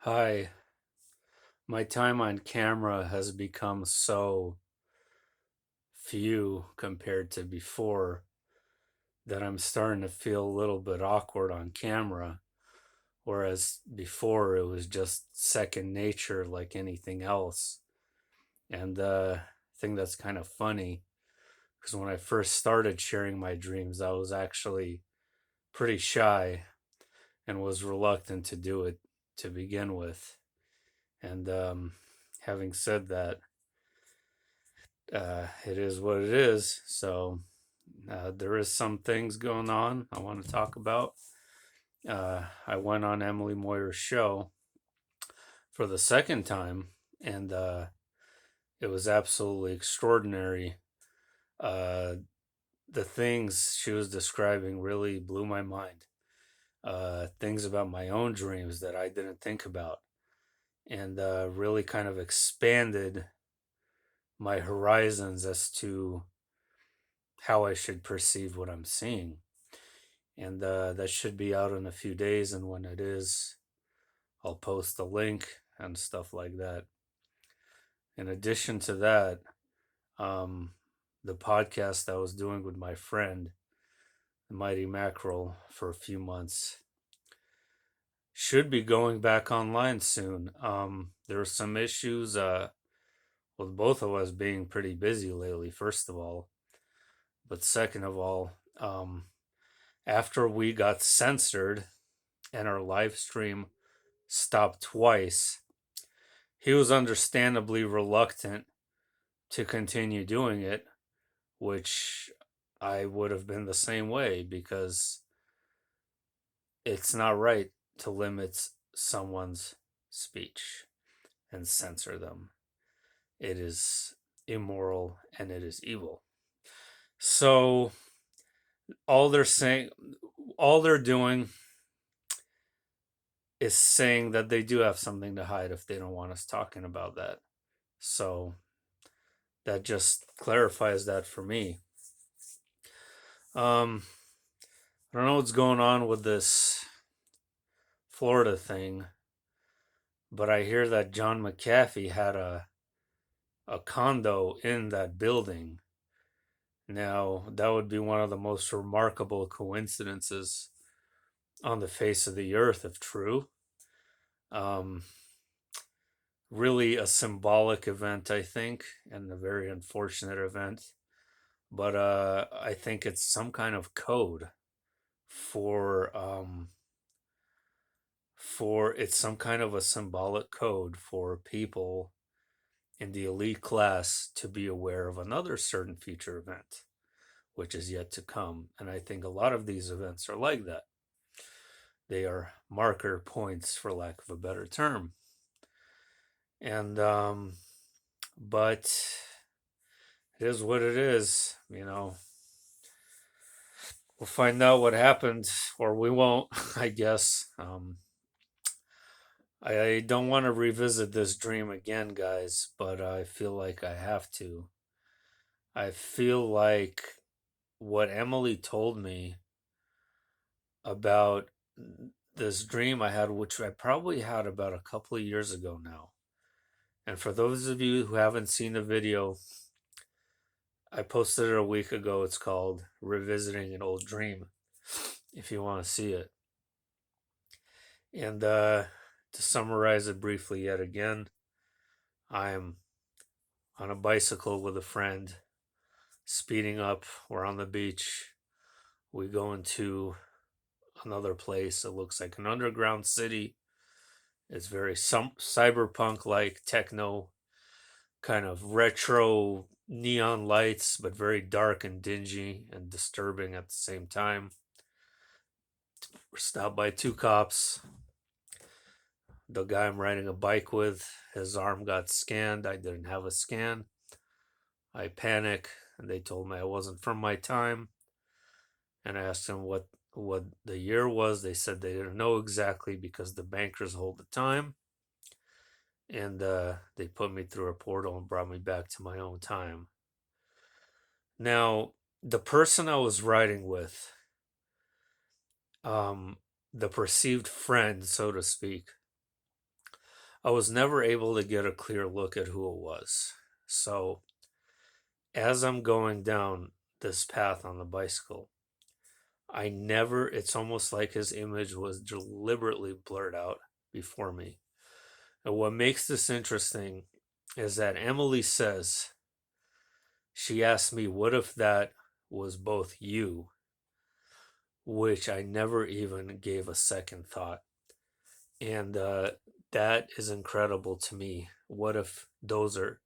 Hi, my time on camera has become so few compared to before that I'm starting to feel a little bit awkward on camera, whereas before it was just second nature like anything else. And I think that's kind of funny because when I first started sharing my dreams, I was actually pretty shy and was reluctant to do it to begin with. And having said that, it is what it is. So there is some things going on I want to talk about. I went on Emily Moyer's show for the second time, and it was absolutely extraordinary. Uh, the things she was describing really blew my mind. Things about my own dreams that I didn't think about, and really kind of expanded my horizons as to how I should perceive what I'm seeing. And that should be out in a few days. And when it is, I'll post the link and stuff like that. In addition to that, um, the podcast I was doing with my friend, the Mighty Mackerel, for a few months should be going back online soon. There are some issues with both of us being pretty busy lately, first of all. But second of all, after we got censored and our live stream stopped twice, he was understandably reluctant to continue doing it, which I would have been the same way because it's not right to limit someone's speech and censor them. It is immoral and it is evil. So all they're saying, all they're doing is saying that they do have something to hide if they don't want us talking about that. So that just clarifies that for me. Um, I don't know what's going on with this Florida thing, but I hear that John McAfee had a condo in that building. Now, that would be one of the most remarkable coincidences on the face of the earth if true. Um, really a symbolic event, I think, and a very unfortunate event. But I think it's some kind of code for it's some kind of a symbolic code for people in the elite class to be aware of another certain future event, which is yet to come. And I think a lot of these events are like that. They are marker points, for lack of a better term. And, but it is what it is, you know. We'll find out what happened, or we won't, I guess. I don't want to revisit this dream again, guys, but I feel like I have to. I feel like what Emily told me about this dream I had, which I probably had about a couple of years ago now. And for those of you who haven't seen the video, I posted it a week ago. It's called Revisiting an Old Dream, if you want to see it. And to summarize it briefly yet again, I am on a bicycle with a friend, speeding up. We're on the beach. We go into another place. It looks like an underground city. It's very cyberpunk like, techno, kind of retro neon lights, but very dark and dingy and disturbing at the same time. We're stopped by two cops. The guy I'm riding a bike with, his arm got scanned. I didn't have a scan. I panic, and they told me I wasn't from my time. And I asked them what the year was. They said they didn't know exactly because the bankers hold the time. And they put me through a portal and brought me back to my own time. Now, the person I was riding with, um, the perceived friend, so to speak, I was never able to get a clear look at who it was. So as I'm going down this path on the bicycle, it's almost like his image was deliberately blurred out before me. And what makes this interesting is that Emily says, she asked me, what if that was both you? Which I never even gave a second thought. And that is incredible to me. What if those are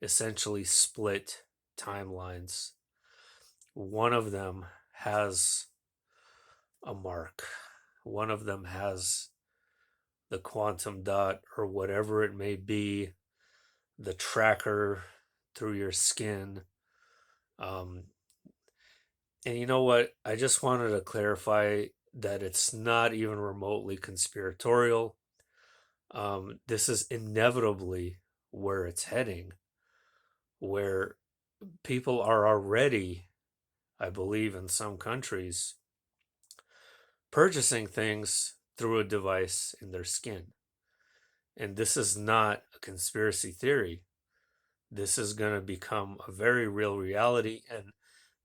essentially split timelines? One of them has a mark, one of them has the quantum dot or whatever it may be, the tracker through your skin. Um, and you know what? I just wanted to clarify that it's not even remotely conspiratorial. This is inevitably where it's heading, where people are already, I believe, in some countries, purchasing things through a device in their skin. And this is not a conspiracy theory. This is going to become a very real reality, and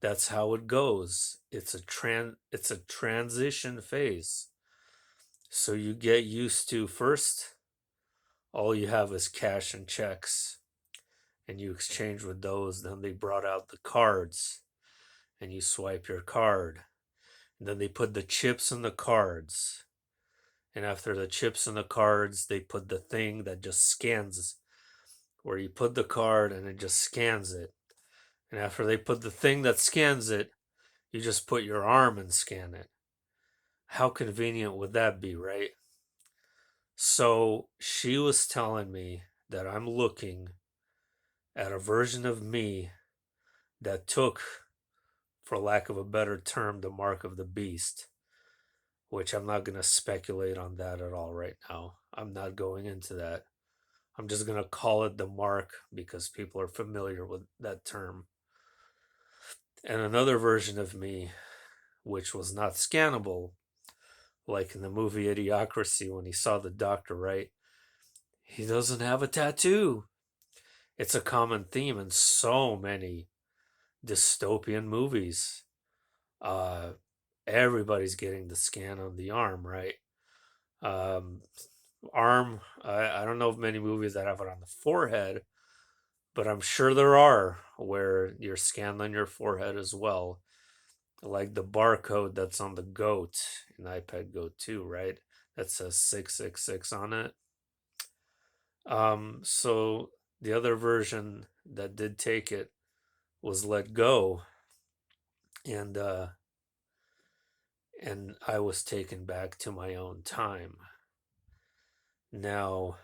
that's how it goes. It's a transition phase. So you get used to, first all you have is cash and checks, and you exchange with those. Then they brought out the cards and you swipe your card. And then they put the chips in the cards. And after the chips in the cards, they put the thing that just scans, where you put the card and it just scans it. And after they put the thing that scans it, you just put your arm and scan it. How convenient would that be, right? So she was telling me that I'm looking at a version of me that took, for lack of a better term, the mark of the beast, which I'm not going to speculate on that at all right now. I'm not going into that. I'm just going to call it the mark because people are familiar with that term. And another version of me, which was not scannable, like in the movie Idiocracy when he saw the doctor, right? He doesn't have a tattoo. It's a common theme in so many dystopian movies. Uh, Everybody's getting the scan on the arm, right? Um, I don't know of many movies that have it on the forehead, but I'm sure there are where you're scanned on your forehead as well. Like the barcode that's on the goat in iPad Go 2, right? That says 666 on it. So the other version that did take it was Let Go, and and I was taken back to my own time. Now,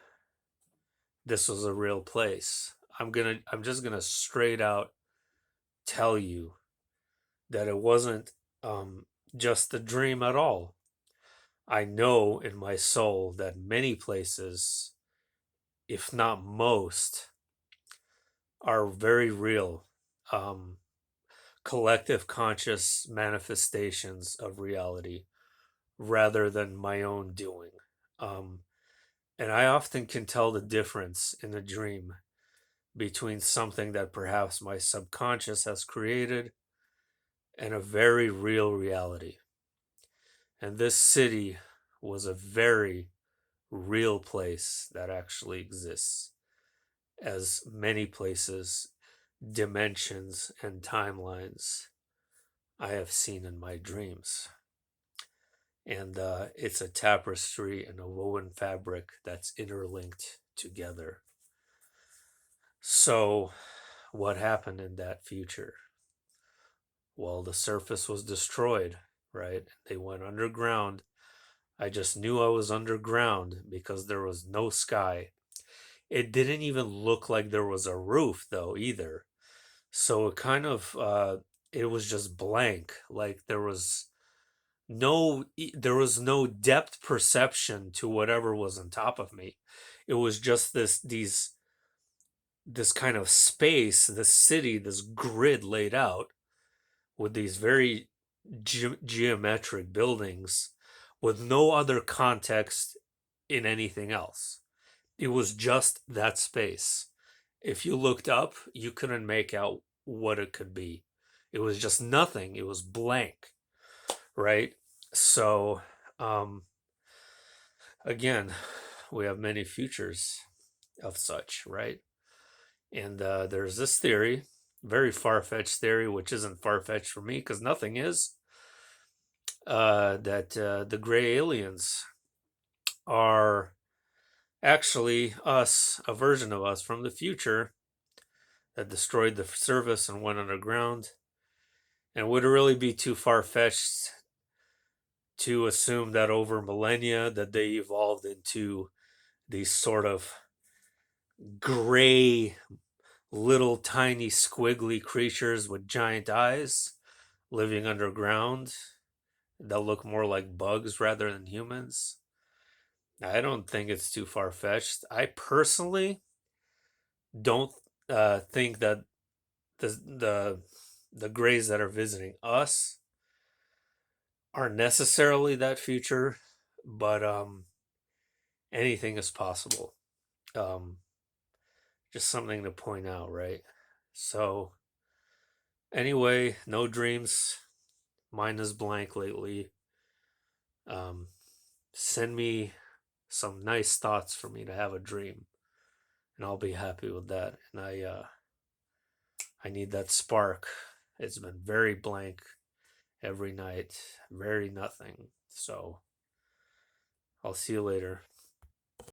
this was a real place. I'm just gonna straight out tell you that it wasn't just a dream at all. I know in my soul that many places, if not most, are very real, um, collective conscious manifestations of reality rather than my own doing. Um, and I often can tell the difference in a dream between something that perhaps my subconscious has created and a very real reality. And this city was a very real place that actually exists, as many places, dimensions, and timelines I have seen in my dreams. And it's a tapestry and a woven fabric that's interlinked together. So, what happened in that future? Well, the surface was destroyed, right? They went underground. I just knew I was underground because there was no sky. It didn't even look like there was a roof, though, either. So it was just blank. Like there was no depth perception to whatever was on top of me. It was just this kind of space, this city, this grid laid out with these very geometric buildings with no other context in anything else. It was just that space. If you looked up, you couldn't make out what it could be. It was just nothing. It was blank, right? So, um, again, we have many futures of such, right? And there's this theory, very far fetched theory, which isn't far fetched for me because nothing is, that the gray aliens are actually us, a version of us from the future that destroyed the surface and went underground. And would it really be too far fetched to assume that over millennia that they evolved into these sort of gray, little tiny squiggly creatures with giant eyes living underground that look more like bugs rather than humans? I don't think it's too far fetched. I personally don't think that the the the grays that are visiting us aren't necessarily that future, but anything is possible. Um, just something to point out, right? So anyway, no dreams. Mine is blank lately. Um, Send me some nice thoughts for me to have a dream, and I'll be happy with that. And I need that spark. It's been very blank every night, very nothing. So I'll see you later.